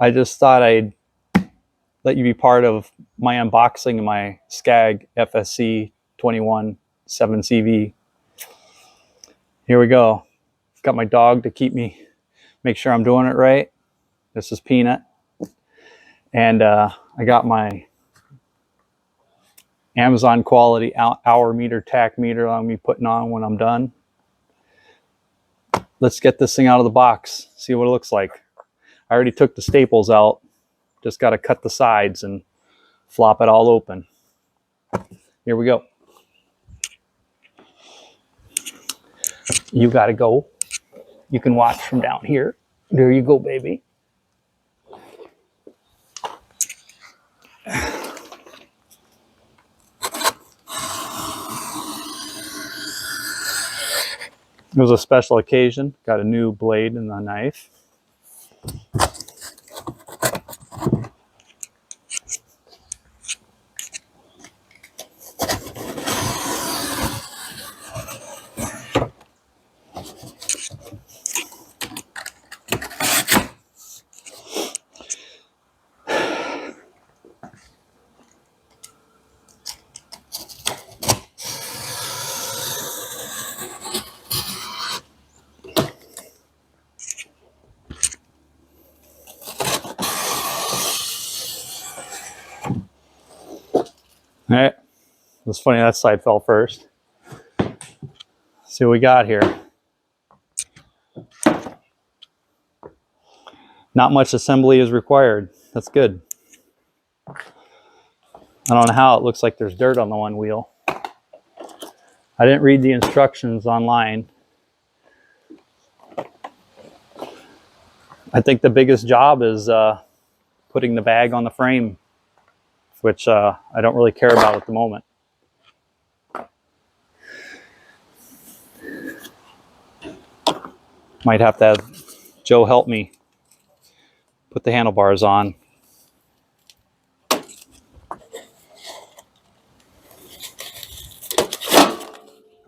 I just thought I'd let you be part of my unboxing of my SCAG SFC21 7CV. Here we go. Got my dog to keep me, make sure I'm doing it right. This is Peanut. And I got my Amazon quality hour meter, tack meter I'm going to be putting on when I'm done. Let's get this thing out of the box, see what it looks like. I already took the staples out. Just got to cut the sides and flop it all open. Here we go. You got to go. You can watch from down here. There you go, baby. It was a special occasion. Got a new blade and a knife. All right, it's funny that side fell first. See what we got here. Not much assembly is required. That's good. I don't know how it looks like there's dirt on the one wheel. I didn't read the instructions online. I think the biggest job is putting the bag on the frame, which I don't really care about at the moment. Might have to have Joe help me put the handlebars on.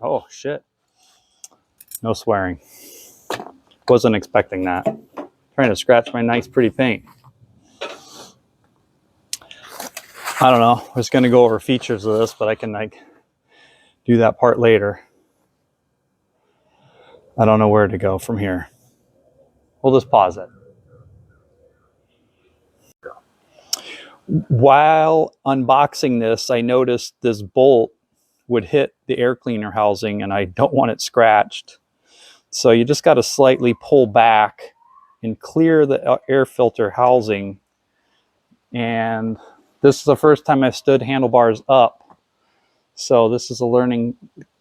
Oh shit. No swearing. Wasn't expecting that. Trying to scratch my nice pretty paint. I don't know. I was going to go over features of this, but I can like do that part later. I don't know where to go from here. We'll just pause it. While unboxing this, I noticed this bolt would hit the air cleaner housing and I don't want it scratched. So you just got to slightly pull back and clear the air filter housing. And this is the first time I stood handlebars up. So this is a learning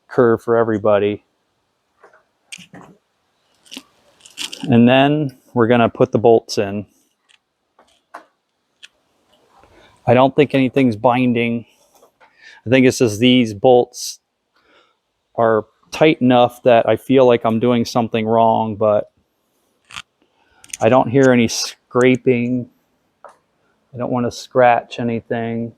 curve for everybody. And then we're going to put the bolts in. I don't think anything's binding. I think it's just these bolts are tight enough that I feel like I'm doing something wrong, but I don't hear any scraping. I don't want to scratch anything.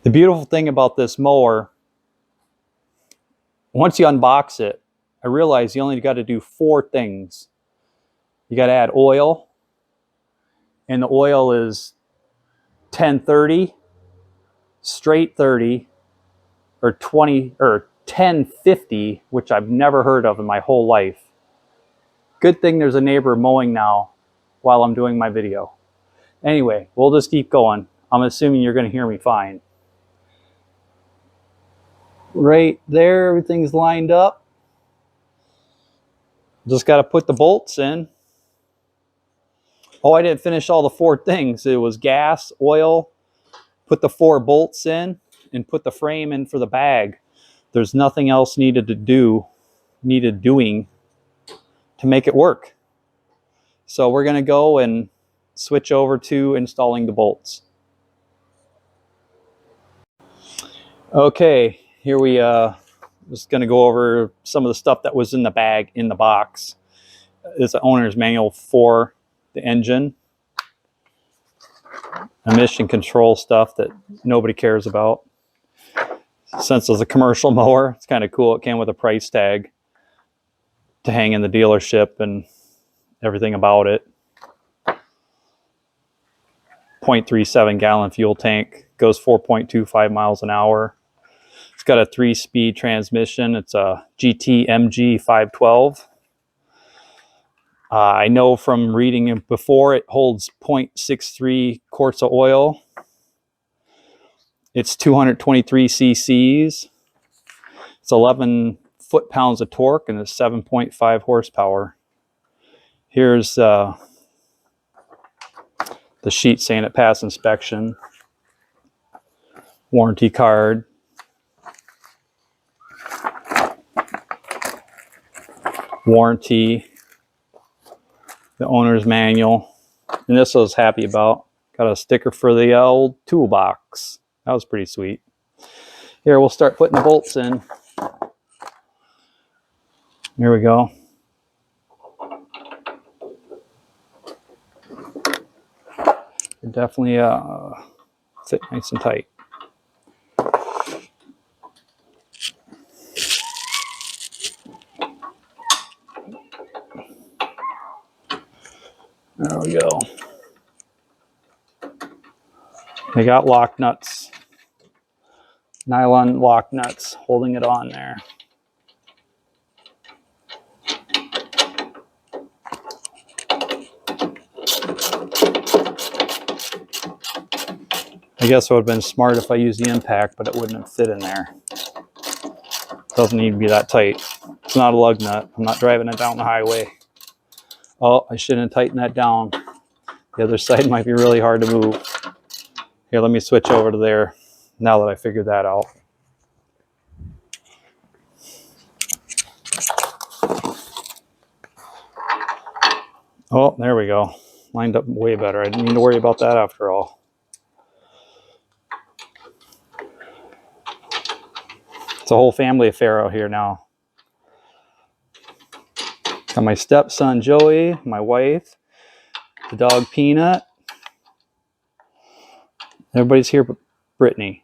The beautiful thing about this mower, once you unbox it, I realize you only got to do 4 things. You got to add oil, and the oil is 1030, straight 30, or 20 or 1050, which I've never heard of in my whole life. Good thing there's a neighbor mowing now while I'm doing my video. Anyway, we'll just keep going. I'm assuming you're going to hear me fine. Right there, everything's lined up. Just got to put the bolts in. Oh, I didn't finish all the 4 things. It was gas, oil, put the 4 bolts in, and put the frame in for the bag. There's nothing else needed doing to make it work. So we're going to go and switch over to installing the bolts. Okay, here we just going to go over some of the stuff that was in the bag in the box. It's an owner's manual for the engine, emission control stuff that nobody cares about. Since it's a commercial mower, it's kind of cool. It came with a price tag to hang in the dealership, and everything about it. 0.37 gallon fuel tank, goes 4.25 miles an hour. It's got a 3-speed transmission. It's a GT MG 512. I know from reading it before, it holds 0.63 quarts of oil. It's 223 cc's. It's 11 foot-pounds of torque and it's 7.5 horsepower. Here's the sheet saying it passed inspection. Warranty card. Warranty. The owner's manual. And this I was happy about. Got a sticker for the old toolbox. That was pretty sweet. Here, we'll start putting the bolts in. Here we go. They definitely fit nice and tight. There we go. They got lock nuts. Nylon lock nuts holding it on there. I guess it would have been smart if I used the impact, but it wouldn't have fit in there. Doesn't need to be that tight. It's not a lug nut. I'm not driving it down the highway. Oh, I shouldn't have tightened that down. The other side might be really hard to move. Here, let me switch over to there now that I figured that out. Oh, there we go. Lined up way better. I didn't need to worry about that after all. It's a whole family affair out here now. Got my stepson Joey, my wife, the dog Peanut. Everybody's here but Brittany.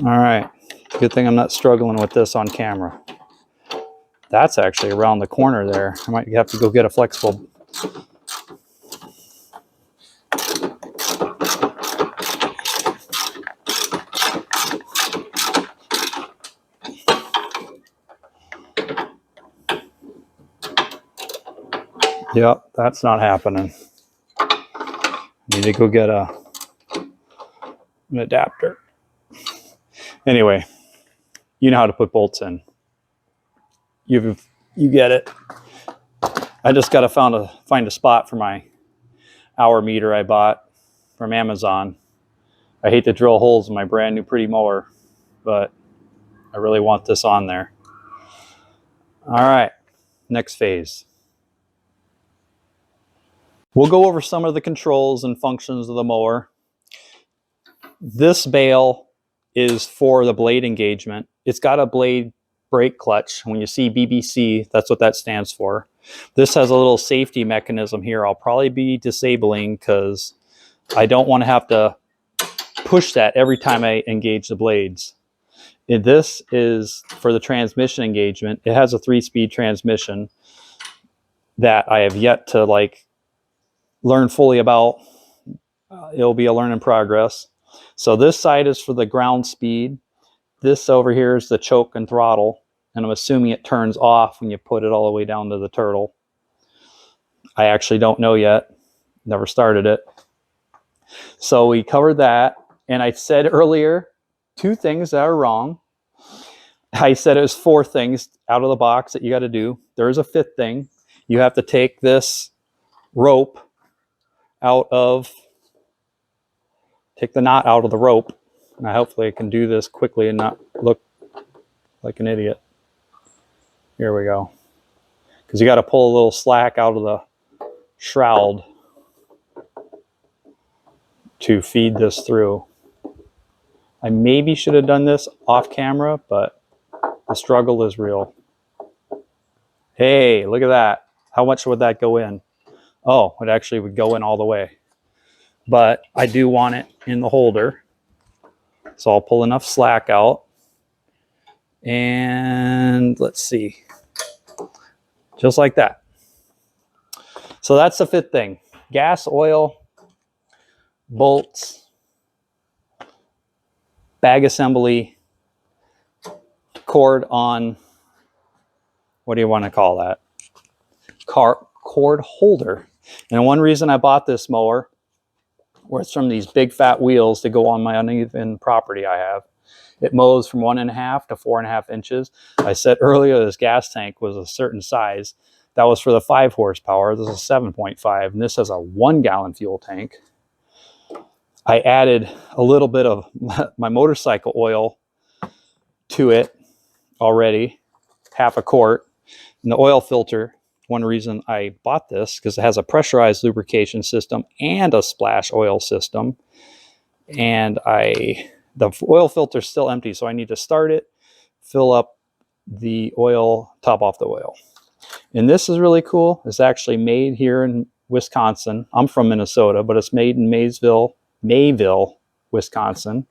All right. Good thing I'm not struggling with this on camera. That's actually around the corner there. I might have to go get a flexible. Yep, that's not happening. Need to go get an adapter. Anyway, you know how to put bolts in. You get it. I just got to find a spot for my hour meter I bought from Amazon. I hate to drill holes in my brand new pretty mower, but I really want this on there. All right, next phase. We'll go over some of the controls and functions of the mower. This bail is for the blade engagement. It's got a blade brake clutch. When you see BBC, that's what that stands for. This has a little safety mechanism here. I'll probably be disabling because I don't want to have to push that every time I engage the blades. This is for the transmission engagement. It has a 3-speed transmission that I have yet to learn fully about. It'll be a learn in progress. So this side is for the ground speed. This over here is the choke and throttle. And I'm assuming it turns off when you put it all the way down to the turtle. I actually don't know yet. Never started it. So we covered that. And I said earlier, 2 things that are wrong. I said it was 4 things out of the box that you got to do. There is a 5th thing. You have to take this rope take the knot out of the rope. Now hopefully I can do this quickly and not look like an idiot. Here we go. Because you got to pull a little slack out of the shroud to feed this through. I maybe should have done this off camera, but the struggle is real. Hey, look at that. How much would that go in? Oh, it actually would go in all the way. But I do want it in the holder. So I'll pull enough slack out And let's see, just like that. So that's the fifth thing: gas, oil, bolts, bag assembly, cord on, what do you want to call that? Cord holder. And one reason I bought this mower, where it's from these big fat wheels to go on my uneven property I have. It mows from 1.5 to 4.5 inches. I said earlier this gas tank was a certain size. That was for the 5 horsepower. This is 7.5, and this has a 1 gallon fuel tank. I added a little bit of my motorcycle oil to it already, half a quart. And the oil filter, one reason I bought this, because it has a pressurized lubrication system and a splash oil system. And the oil filter is still empty, so I need to start it, fill up the oil, top off the oil. And this is really cool. It's actually made here in Wisconsin. I'm from Minnesota, but it's made in Mayville, Wisconsin.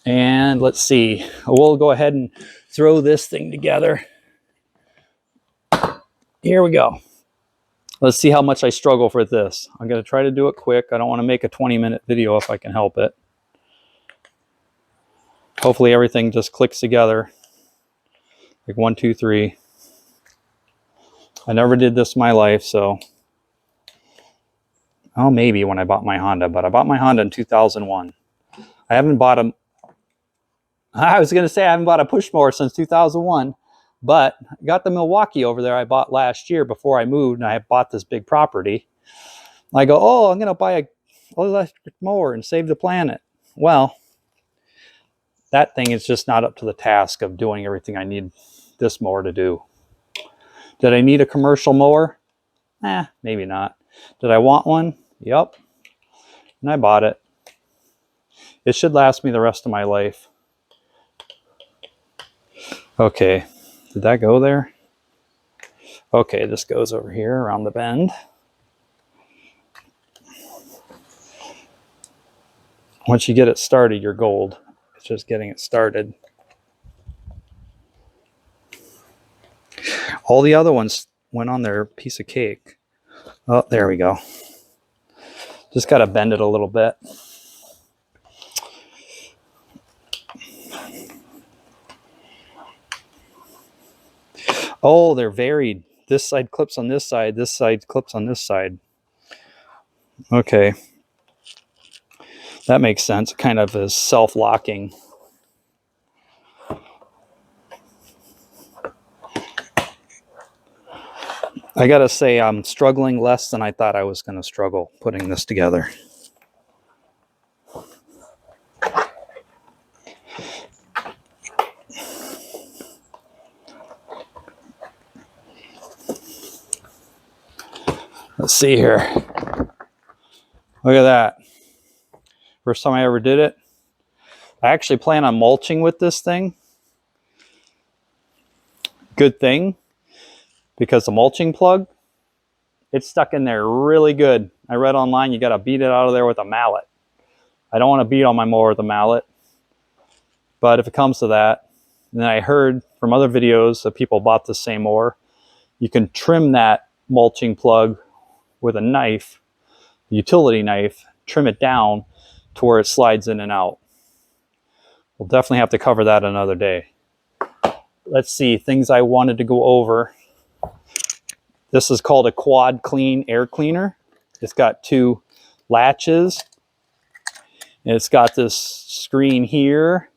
And let's see, we'll go ahead and throw this thing together. Here we go. Let's see how much I struggle for this. I'm going to try to do it quick. I don't want to make a 20-minute video if I can help it. Hopefully everything just clicks together. Like 1, 2, 3. I never did this in my life, so. Oh, maybe when I bought my Honda, but I bought my Honda in 2001. I haven't bought a, I was going to say I haven't bought a push mower since 2001, but I got the Milwaukee over there I bought last year before I moved, and I bought this big property. I go, oh, I'm going to buy a electric mower and save the planet. Well, that thing is just not up to the task of doing everything I need this mower to do. Did I need a commercial mower? Maybe not. Did I want one? Yep. And I bought it. It should last me the rest of my life. Okay. Did that go there? Okay, this goes over here around the bend. Once you get it started, you're gold. It's just getting it started. All the other ones went on their piece of cake. Oh, there we go. Just got to bend it a little bit. Oh, they're varied. This side clips on this side clips on this side. Okay. That makes sense. Kind of is self-locking. I gotta say, I'm struggling less than I thought I was going to struggle putting this together. Let's see here. Look at that. First time I ever did it. I actually plan on mulching with this thing. Good thing, because the mulching plug, it's stuck in there really good. I read online you got to beat it out of there with a mallet. I don't want to beat on my mower with a mallet, but if it comes to that, then I heard from other videos that people bought the same mower. You can trim that mulching plug with a knife, a utility knife, trim it down to where it slides in and out. We'll definitely have to cover that another day. Let's see, things I wanted to go over. This is called a quad clean air cleaner. It's got 2 latches. And it's got this screen here.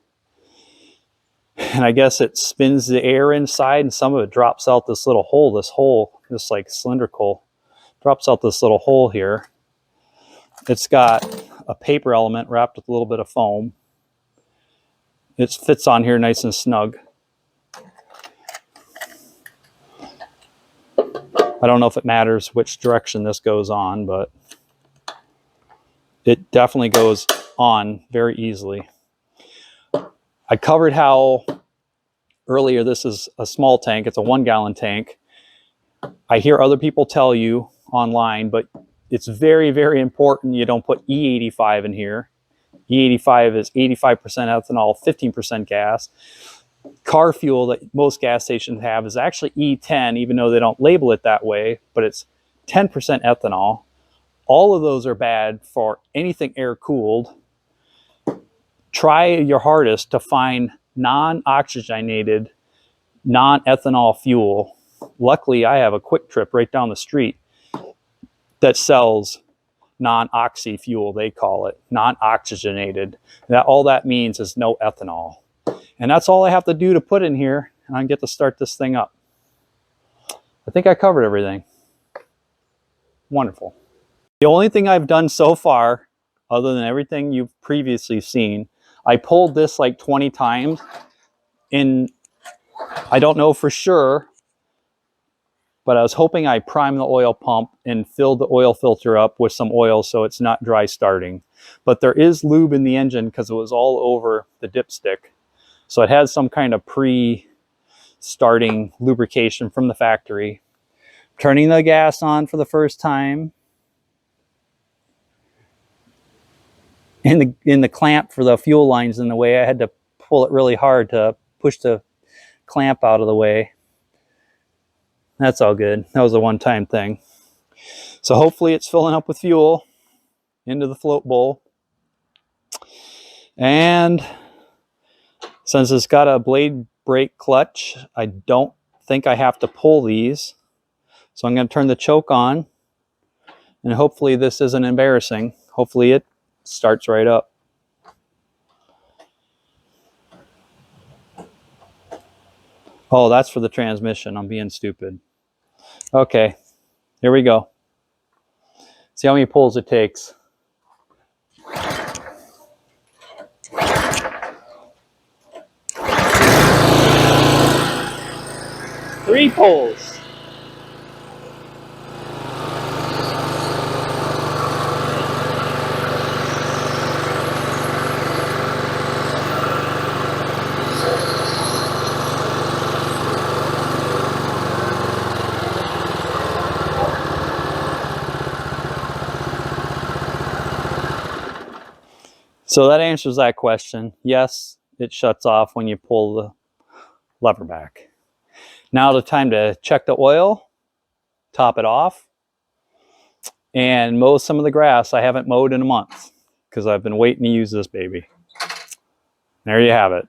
And I guess it spins the air inside, and some of it drops out this little hole. This like cylindrical, drops out this little hole here. It's got a paper element wrapped with a little bit of foam. It fits on here nice and snug. I don't know if it matters which direction this goes on, but it definitely goes on very easily. I covered how earlier this is a small tank. It's a 1 gallon tank. I hear other people tell you online, but it's very, very important you don't put E85 in here. E85 is 85% ethanol, 15% gas. car fuel that most gas stations have is actually E10, even though they don't label it that way, but it's 10% ethanol. All of those are bad for anything air-cooled. Try your hardest to find non-oxygenated, non-ethanol fuel. Luckily, I have a Quick Trip right down the street that sells non-oxy fuel, they call it, non-oxygenated. All that means is no ethanol. And that's all I have to do to put in here, and I get to start this thing up. I think I covered everything. Wonderful. The only thing I've done so far, other than everything you've previously seen, I pulled this like 20 times, and I don't know for sure, but I was hoping I primed the oil pump and filled the oil filter up with some oil so it's not dry starting. But there is lube in the engine because it was all over the dipstick. So it has some kind of pre-starting lubrication from the factory. Turning the gas on for the first time. In the clamp for the fuel lines in the way, I had to pull it really hard to push the clamp out of the way. That's all good. That was a one-time thing. So hopefully it's filling up with fuel into the float bowl. And since it's got a blade brake clutch, I don't think I have to pull these. So I'm going to turn the choke on, and hopefully this isn't embarrassing. Hopefully it starts right up. Oh, that's for the transmission. I'm being stupid. Okay, here we go. See how many pulls it takes. 3 pulls. So that answers that question. Yes, it shuts off when you pull the lever back. Now the time to check the oil, top it off, and mow some of the grass I haven't mowed in a month because I've been waiting to use this baby. There you have it.